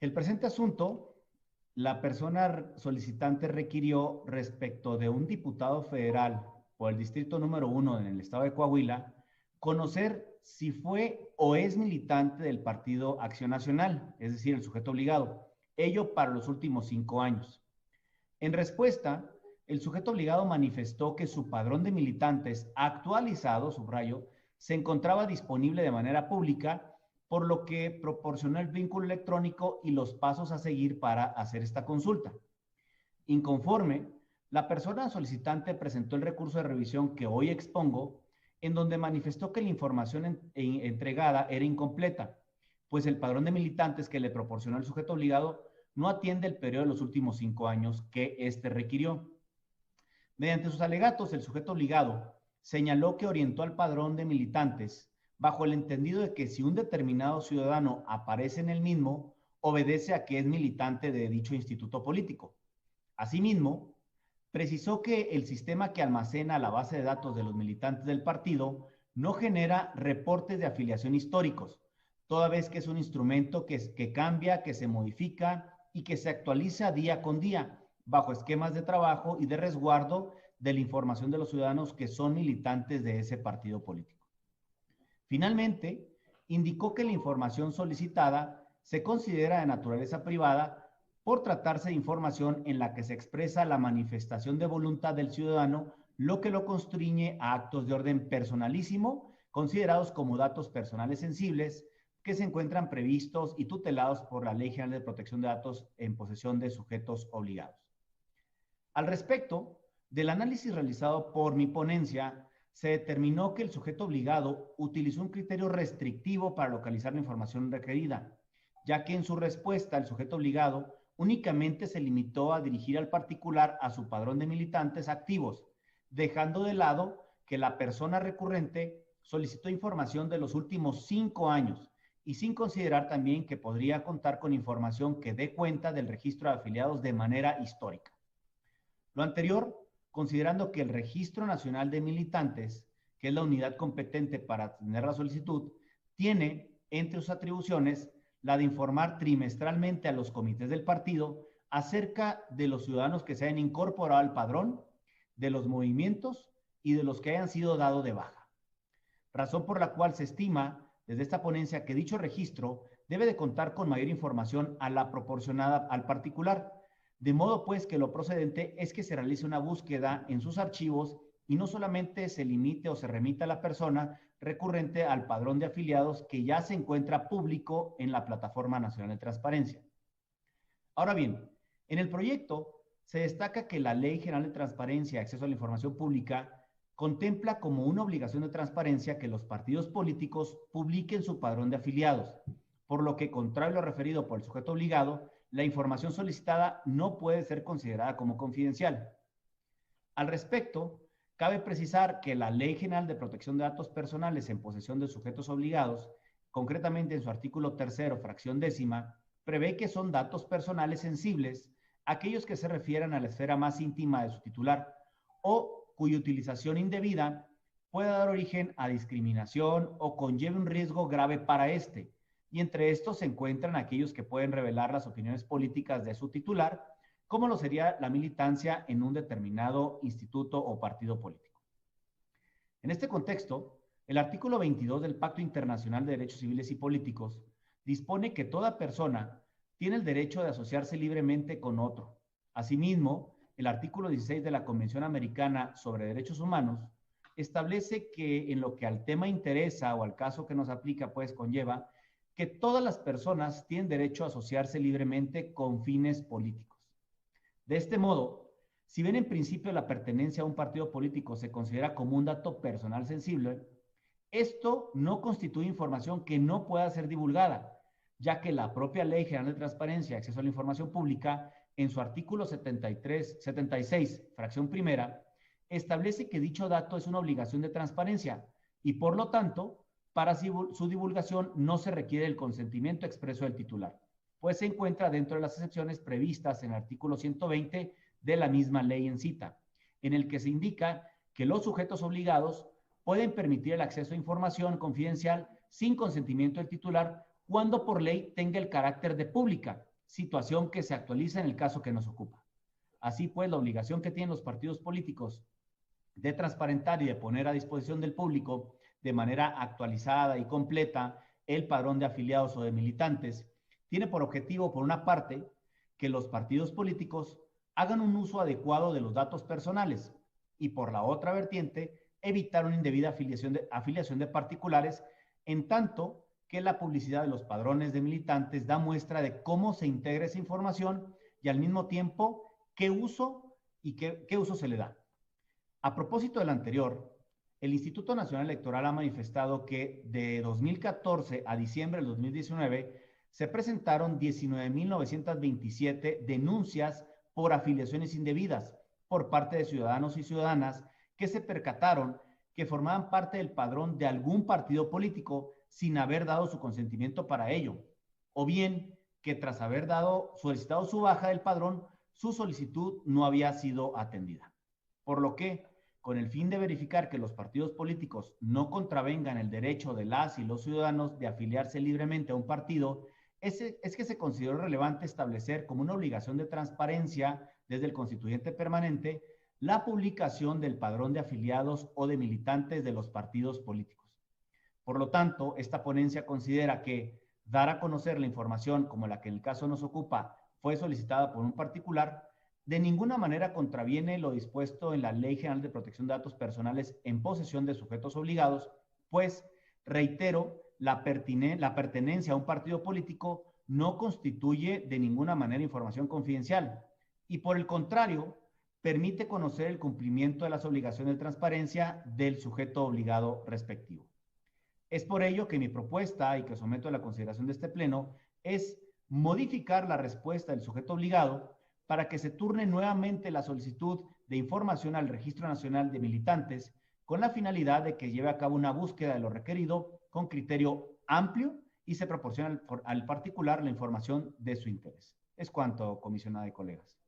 El presente asunto, la persona solicitante requirió respecto de un diputado federal por el distrito número 1 en el estado de Coahuila, conocer si fue o es militante del Partido Acción Nacional, es decir, el sujeto obligado, ello para los últimos 5 años. En respuesta, el sujeto obligado manifestó que su padrón de militantes actualizado, subrayo, se encontraba disponible de manera pública, por lo que proporcionó el vínculo electrónico y los pasos a seguir para hacer esta consulta. Inconforme, la persona solicitante presentó el recurso de revisión que hoy expongo, en donde manifestó que la información entregada era incompleta, pues el padrón de militantes que le proporcionó el sujeto obligado no atiende el periodo de los últimos 5 años que éste requirió. Mediante sus alegatos, el sujeto obligado señaló que orientó al padrón de militantes bajo el entendido de que si un determinado ciudadano aparece en el mismo, obedece a que es militante de dicho instituto político. Asimismo, precisó que el sistema que almacena la base de datos de los militantes del partido no genera reportes de afiliación históricos, toda vez que es un instrumento que cambia, que se modifica y que se actualiza día con día, bajo esquemas de trabajo y de resguardo de la información de los ciudadanos que son militantes de ese partido político. Finalmente, indicó que la información solicitada se considera de naturaleza privada por tratarse de información en la que se expresa la manifestación de voluntad del ciudadano, lo que lo constriñe a actos de orden personalísimo, considerados como datos personales sensibles, que se encuentran previstos y tutelados por la Ley General de Protección de Datos en posesión de sujetos obligados. Al respecto del análisis realizado por mi ponencia, se determinó que el sujeto obligado utilizó un criterio restrictivo para localizar la información requerida, ya que en su respuesta el sujeto obligado únicamente se limitó a dirigir al particular a su padrón de militantes activos, dejando de lado que la persona recurrente solicitó información de los últimos 5 años y sin considerar también que podría contar con información que dé cuenta del registro de afiliados de manera histórica. Lo anterior, considerando que el Registro Nacional de Militantes, que es la unidad competente para atender la solicitud, tiene entre sus atribuciones la de informar trimestralmente a los comités del partido acerca de los ciudadanos que se hayan incorporado al padrón, de los movimientos y de los que hayan sido dados de baja. Razón por la cual se estima desde esta ponencia que dicho registro debe de contar con mayor información a la proporcionada al particular, de modo pues que lo procedente es que se realice una búsqueda en sus archivos y no solamente se limite o se remita a la persona recurrente al padrón de afiliados que ya se encuentra público en la Plataforma Nacional de Transparencia. Ahora bien, en el proyecto se destaca que la Ley General de Transparencia y Acceso a la Información Pública contempla como una obligación de transparencia que los partidos políticos publiquen su padrón de afiliados, por lo que, contrario a lo referido por el sujeto obligado, la información solicitada no puede ser considerada como confidencial. Al respecto, cabe precisar que la Ley General de Protección de Datos Personales en posesión de sujetos obligados, concretamente en su artículo 3º, fracción 10ª, prevé que son datos personales sensibles aquellos que se refieran a la esfera más íntima de su titular o cuya utilización indebida pueda dar origen a discriminación o conlleve un riesgo grave para éste, y entre estos se encuentran aquellos que pueden revelar las opiniones políticas de su titular, como lo sería la militancia en un determinado instituto o partido político. En este contexto, el artículo 22 del Pacto Internacional de Derechos Civiles y Políticos dispone que toda persona tiene el derecho de asociarse libremente con otro. Asimismo, el artículo 16 de la Convención Americana sobre Derechos Humanos establece que en lo que al tema interesa o al caso que nos aplica, pues conlleva que todas las personas tienen derecho a asociarse libremente con fines políticos. De este modo, si bien en principio la pertenencia a un partido político se considera como un dato personal sensible, esto no constituye información que no pueda ser divulgada, ya que la propia Ley General de Transparencia y Acceso a la Información Pública, en su artículo 76, fracción primera, establece que dicho dato es una obligación de transparencia y, por lo tanto, para su divulgación no se requiere el consentimiento expreso del titular, pues se encuentra dentro de las excepciones previstas en el artículo 120 de la misma ley en cita, en el que se indica que los sujetos obligados pueden permitir el acceso a información confidencial sin consentimiento del titular cuando por ley tenga el carácter de pública situación que se actualiza en el caso que nos ocupa. Así pues, la obligación que tienen los partidos políticos de transparentar y de poner a disposición del público de manera actualizada y completa el padrón de afiliados o de militantes, tiene por objetivo, por una parte, que los partidos políticos hagan un uso adecuado de los datos personales y, por la otra vertiente, evitar una indebida afiliación de particulares, en tanto que la publicidad de los padrones de militantes da muestra de cómo se integra esa información y al mismo tiempo qué uso y qué uso se le da. A propósito del anterior, el Instituto Nacional Electoral ha manifestado que de 2014 a diciembre del 2019 se presentaron 19.927 denuncias por afiliaciones indebidas por parte de ciudadanos y ciudadanas que se percataron que formaban parte del padrón de algún partido político sin haber dado su consentimiento para ello, o bien que tras haber solicitado su baja del padrón, su solicitud no había sido atendida. Por lo que, con el fin de verificar que los partidos políticos no contravengan el derecho de las y los ciudadanos de afiliarse libremente a un partido, es que se consideró relevante establecer como una obligación de transparencia desde el constituyente permanente la publicación del padrón de afiliados o de militantes de los partidos políticos. Por lo tanto, esta ponencia considera que dar a conocer la información como la que en el caso nos ocupa fue solicitada por un particular, de ninguna manera contraviene lo dispuesto en la Ley General de Protección de Datos Personales en posesión de sujetos obligados, pues, reitero, la pertenencia a un partido político no constituye de ninguna manera información confidencial y, por el contrario, permite conocer el cumplimiento de las obligaciones de transparencia del sujeto obligado respectivo. Es por ello que mi propuesta, y que someto a la consideración de este Pleno, es modificar la respuesta del sujeto obligado para que se turne nuevamente la solicitud de información al Registro Nacional de Militantes con la finalidad de que lleve a cabo una búsqueda de lo requerido con criterio amplio y se proporcione al particular la información de su interés. Es cuanto, comisionada y colegas.